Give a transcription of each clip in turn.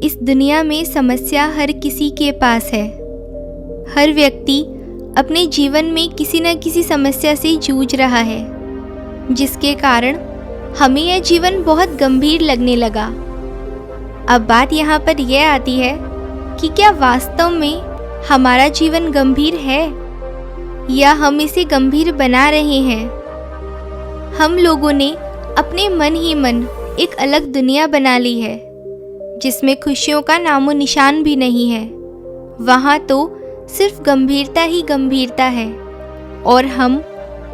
इस दुनिया में समस्या हर किसी के पास है। हर व्यक्ति अपने जीवन में किसी न किसी समस्या से जूझ रहा है, जिसके कारण हमें यह जीवन बहुत गंभीर लगने लगा। अब बात यहाँ पर यह आती है कि क्या वास्तव में हमारा जीवन गंभीर है या हम इसे गंभीर बना रहे हैं। हम लोगों ने अपने मन ही मन एक अलग दुनिया बना ली है, जिसमें खुशियों का नामो निशान भी नहीं है। वहाँ तो सिर्फ गंभीरता ही गंभीरता है और हम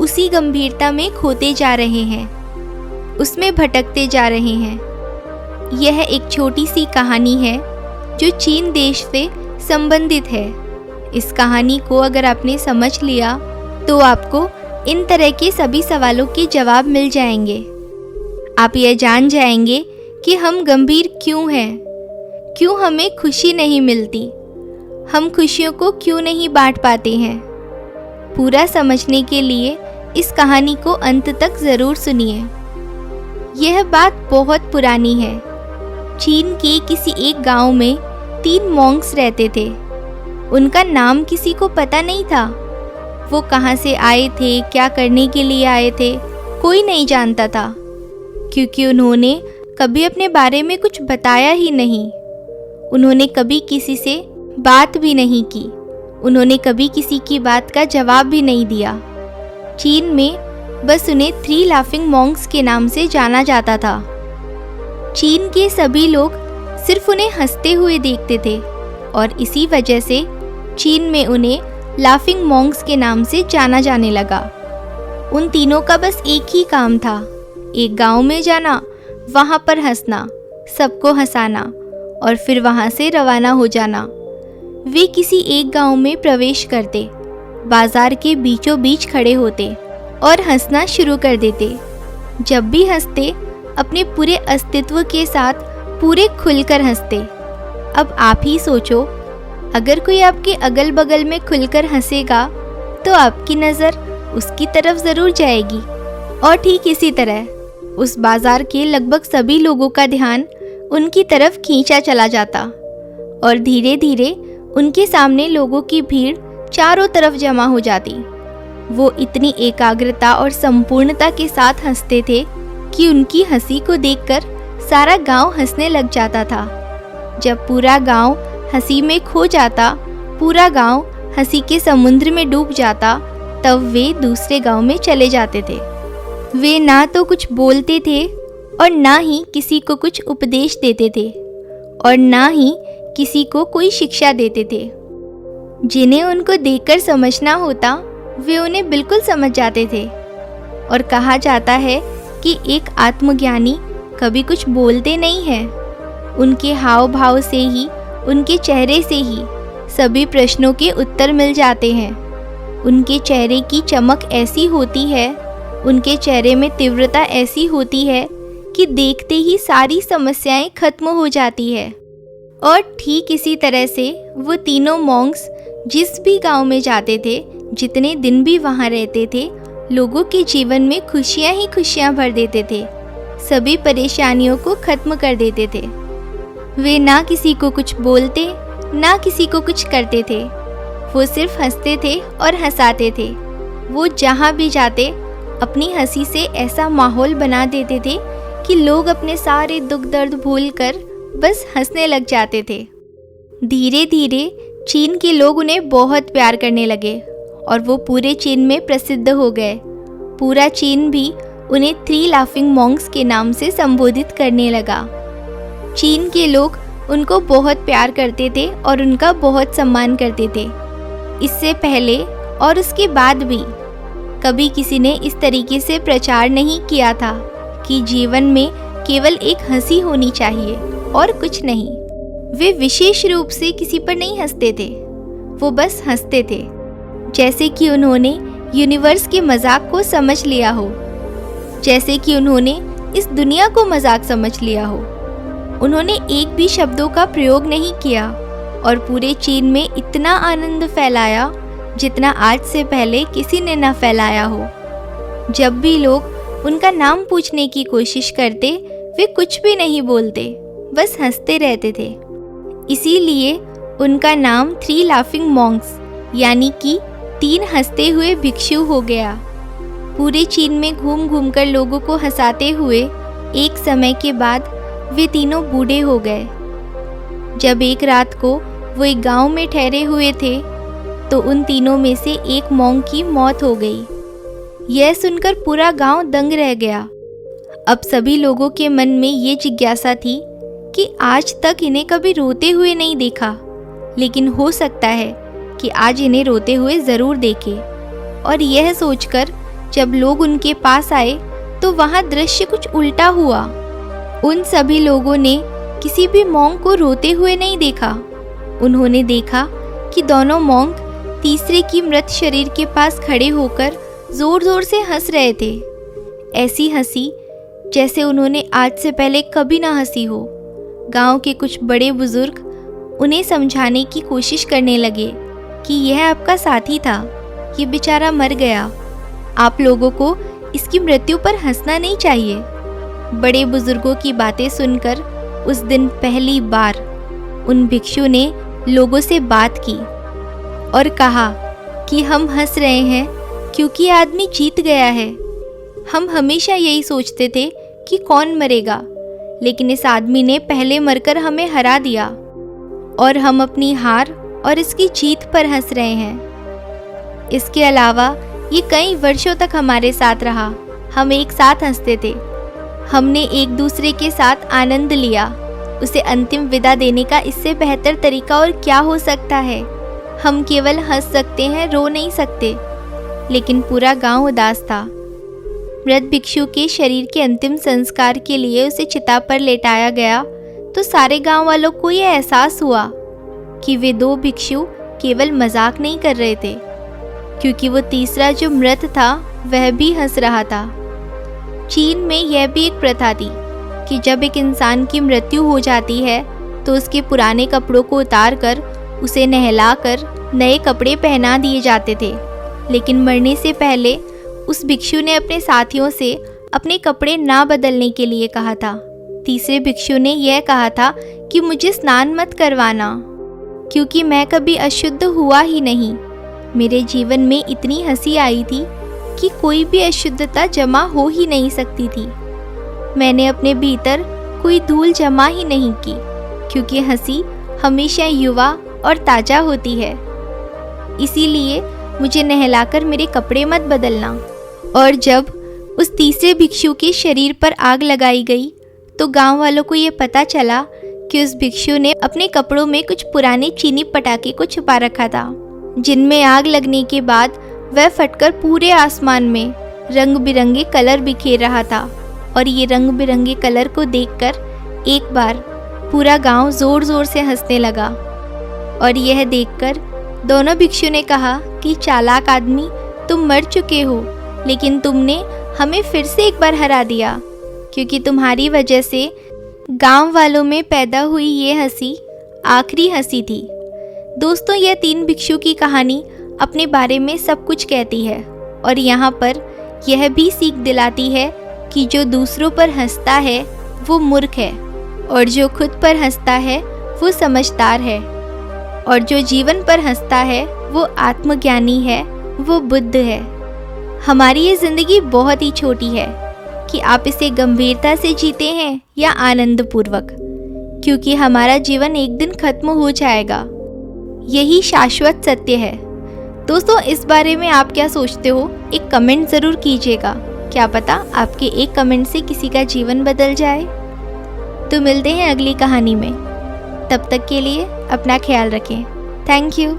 उसी गंभीरता में खोते जा रहे हैं, उसमें भटकते जा रहे हैं। यह एक छोटी सी कहानी है जो चीन देश से संबंधित है। इस कहानी को अगर आपने समझ लिया तो आपको इन तरह के सभी सवालों के जवाब मिल जाएंगे। आप यह जान जाएंगे कि हम गंभीर क्यों हैं, क्यों हमें खुशी नहीं मिलती, हम खुशियों को क्यों नहीं बांट पाते हैं। पूरा समझने के लिए इस कहानी को अंत तक ज़रूर सुनिए। यह बात बहुत पुरानी है। चीन के किसी एक गांव में 3 मॉन्क्स रहते थे। उनका नाम किसी को पता नहीं था। वो कहाँ से आए थे, क्या करने के लिए आए थे, कोई नहीं जानता था, क्योंकि उन्होंने कभी अपने बारे में कुछ बताया ही नहीं। उन्होंने कभी किसी से बात भी नहीं की। उन्होंने कभी किसी की बात का जवाब भी नहीं दिया। चीन में बस उन्हें 3 लाफिंग मॉन्क्स के नाम से जाना जाता था। चीन के सभी लोग सिर्फ उन्हें हंसते हुए देखते थे और इसी वजह से चीन में उन्हें लाफिंग मॉन्क्स के नाम से जाना जाने लगा। उन तीनों का बस एक ही काम था, एक गांव में जाना, वहां पर हंसना, सबको हंसाना और फिर वहां से रवाना हो जाना। वे किसी एक गांव में प्रवेश करते, बाजार के बीचों बीच खड़े होते और हंसना शुरू कर देते। जब भी हंसते अपने पूरे अस्तित्व के साथ पूरे खुलकर हंसते। अब आप ही सोचो, अगर कोई आपके अगल बगल में खुलकर हंसेगा तो आपकी नज़र उसकी तरफ ज़रूर जाएगी और ठीक इसी तरह उस बाजार के लगभग सभी लोगों का ध्यान उनकी तरफ खींचा चला जाता और धीरे धीरे उनके सामने लोगों की भीड़ चारों तरफ जमा हो जाती। वो इतनी एकाग्रता और संपूर्णता के साथ हंसते थे कि उनकी हंसी को देखकर सारा गांव हंसने लग जाता था। जब पूरा गांव हंसी में खो जाता, पूरा गांव हंसी के समुद्र में डूब जाता, तब वे दूसरे गांव में चले जाते थे। वे ना तो कुछ बोलते थे और ना ही किसी को कुछ उपदेश देते थे और ना ही किसी को कोई शिक्षा देते थे। जिन्हें उनको देखकर समझना होता वे उन्हें बिल्कुल समझ जाते थे। और कहा जाता है कि एक आत्मज्ञानी कभी कुछ बोलते नहीं हैं, उनके हाव भाव से ही, उनके चेहरे से ही सभी प्रश्नों के उत्तर मिल जाते हैं। उनके चेहरे की चमक ऐसी होती है, उनके चेहरे में तीव्रता ऐसी होती है कि देखते ही सारी समस्याएं खत्म हो जाती है। और ठीक इसी तरह से वो तीनों मॉन्क्स जिस भी गांव में जाते थे, जितने दिन भी वहां रहते थे, लोगों के जीवन में खुशियां ही खुशियां भर देते थे, सभी परेशानियों को खत्म कर देते थे। वे ना किसी को कुछ बोलते, ना किसी को कुछ करते थे। वो सिर्फ हंसते थे और हंसाते थे। वो जहाँ भी जाते अपनी हंसी से ऐसा माहौल बना देते थे कि लोग अपने सारे दुख दर्द भूलकर बस हंसने लग जाते थे। धीरे धीरे चीन के लोग उन्हें बहुत प्यार करने लगे और वो पूरे चीन में प्रसिद्ध हो गए। पूरा चीन भी उन्हें 3 लाफिंग मॉन्क्स के नाम से संबोधित करने लगा। चीन के लोग उनको बहुत प्यार करते थे और उनका बहुत सम्मान करते थे। इससे पहले और उसके बाद भी कभी किसी ने इस तरीके से प्रचार नहीं किया था कि जीवन में केवल एक हंसी होनी चाहिए और कुछ नहीं। वे विशेष रूप से किसी पर नहीं हंसते थे, वो बस हंसते थे, जैसे कि उन्होंने यूनिवर्स के मजाक को समझ लिया हो, जैसे कि उन्होंने इस दुनिया को मजाक समझ लिया हो। उन्होंने एक भी शब्दों का प्रयोग नहीं किया और पूरे चीन में इतना आनंद फैलाया जितना आज से पहले किसी ने न फैलाया हो। जब भी लोग उनका नाम पूछने की कोशिश करते, वे कुछ भी नहीं बोलते, बस हंसते रहते थे। इसीलिए उनका नाम 3 लाफिंग मॉन्क्स यानी कि 3 हंसते हुए भिक्षु हो गया। पूरे चीन में घूम घूम कर लोगों को हंसाते हुए एक समय के बाद वे तीनों बूढ़े हो गए। जब एक रात को वो एक गांव में ठहरे हुए थे तो उन तीनों में से एक मॉन्क की मौत हो गई। यह सुनकर पूरा गांव दंग रह गया। अब सभी लोगों के मन में ये जिज्ञासा थी कि आज तक इन्हें कभी रोते हुए नहीं देखा, लेकिन हो सकता है कि आज इन्हें रोते हुए ज़रूर देखें। और यह सोचकर जब लोग उनके पास आए तो वहाँ दृश्य कुछ उल्टा हुआ। उन सभी लोगों ने किसी भी मॉन्क को रोते हुए नहीं देखा। उन्होंने देखा कि दोनों मॉन्क तीसरे की मृत शरीर के पास खड़े होकर जोर जोर से हंस रहे थे। ऐसी हंसी जैसे उन्होंने आज से पहले कभी ना हंसी हो। गांव के कुछ बड़े बुजुर्ग उन्हें समझाने की कोशिश करने लगे कि यह आपका साथी था, ये बेचारा मर गया, आप लोगों को इसकी मृत्यु पर हंसना नहीं चाहिए। बड़े बुजुर्गों की बातें सुनकर उस दिन पहली बार उन भिक्षु ने लोगों से बात की और कहा कि हम हंस रहे हैं क्योंकि आदमी जीत गया है। हम हमेशा यही सोचते थे कि कौन मरेगा, लेकिन इस आदमी ने पहले मरकर हमें हरा दिया और हम अपनी हार और इसकी जीत पर हंस रहे हैं। इसके अलावा ये कई वर्षों तक हमारे साथ रहा। हम एक साथ हंसते थे, हमने एक दूसरे के साथ आनंद लिया। उसे अंतिम विदा देने का इससे बेहतर तरीका और क्या हो सकता है। हम केवल हंस सकते हैं, रो नहीं सकते। लेकिन पूरा गांव उदास था। मृत भिक्षु के शरीर के अंतिम संस्कार के लिए उसे चिता पर लेटाया गया तो सारे गांव वालों को यह एहसास हुआ कि वे 2 भिक्षु केवल मजाक नहीं कर रहे थे, क्योंकि वो तीसरा जो मृत था वह भी हंस रहा था। चीन में यह भी एक प्रथा थी कि जब एक इंसान की मृत्यु हो जाती है तो उसके पुराने कपड़ों को उतारकर उसे नहलाकर नए कपड़े पहना दिए जाते थे। लेकिन मरने से पहले उस भिक्षु ने अपने साथियों से अपने कपड़े ना बदलने के लिए कहा था। तीसरे भिक्षु ने यह कहा था कि मुझे स्नान मत करवाना, क्योंकि मैं कभी अशुद्ध हुआ ही नहीं। मेरे जीवन में इतनी हंसी आई थी कि कोई भी अशुद्धता जमा हो ही नहीं सकती थी। मैंने अपने भीतर कोई धूल जमा ही नहीं की, क्योंकि हंसी हमेशा युवा और ताज़ा होती है। इसीलिए मुझे नहलाकर मेरे कपड़े मत बदलना। और जब उस तीसरे भिक्षु के शरीर पर आग लगाई गई तो गांव वालों को ये पता चला कि उस भिक्षु ने अपने कपड़ों में कुछ पुराने चीनी पटाखे को छुपा रखा था, जिनमें आग लगने के बाद वह फटकर पूरे आसमान में रंग बिरंगे कलर बिखेर रहा था। और ये रंग बिरंगे कलर को देखकर एक बार पूरा गांव जोर जोर से हंसने लगा। और यह देखकर दोनों भिक्षु ने कहा कि चालाक आदमी, तुम मर चुके हो, लेकिन तुमने हमें फिर से एक बार हरा दिया, क्योंकि तुम्हारी वजह से गांव वालों में पैदा हुई ये हंसी आखिरी हंसी थी। दोस्तों, यह 3 भिक्षु की कहानी अपने बारे में सब कुछ कहती है और यहाँ पर यह भी सीख दिलाती है कि जो दूसरों पर हंसता है वो मूर्ख है और जो खुद पर हंसता है वो समझदार है, और जो जीवन पर हंसता है वो आत्मज्ञानी है, वो बुद्ध है। हमारी ये ज़िंदगी बहुत ही छोटी है कि आप इसे गंभीरता से जीते हैं या आनंदपूर्वक, क्योंकि हमारा जीवन एक दिन खत्म हो जाएगा। यही शाश्वत सत्य है। दोस्तों, इस बारे में आप क्या सोचते हो? एक कमेंट ज़रूर कीजिएगा। क्या पता आपके एक कमेंट से किसी का जीवन बदल जाए। तो मिलते हैं अगली कहानी में। तब तक के लिए अपना ख्याल रखें। Thank you.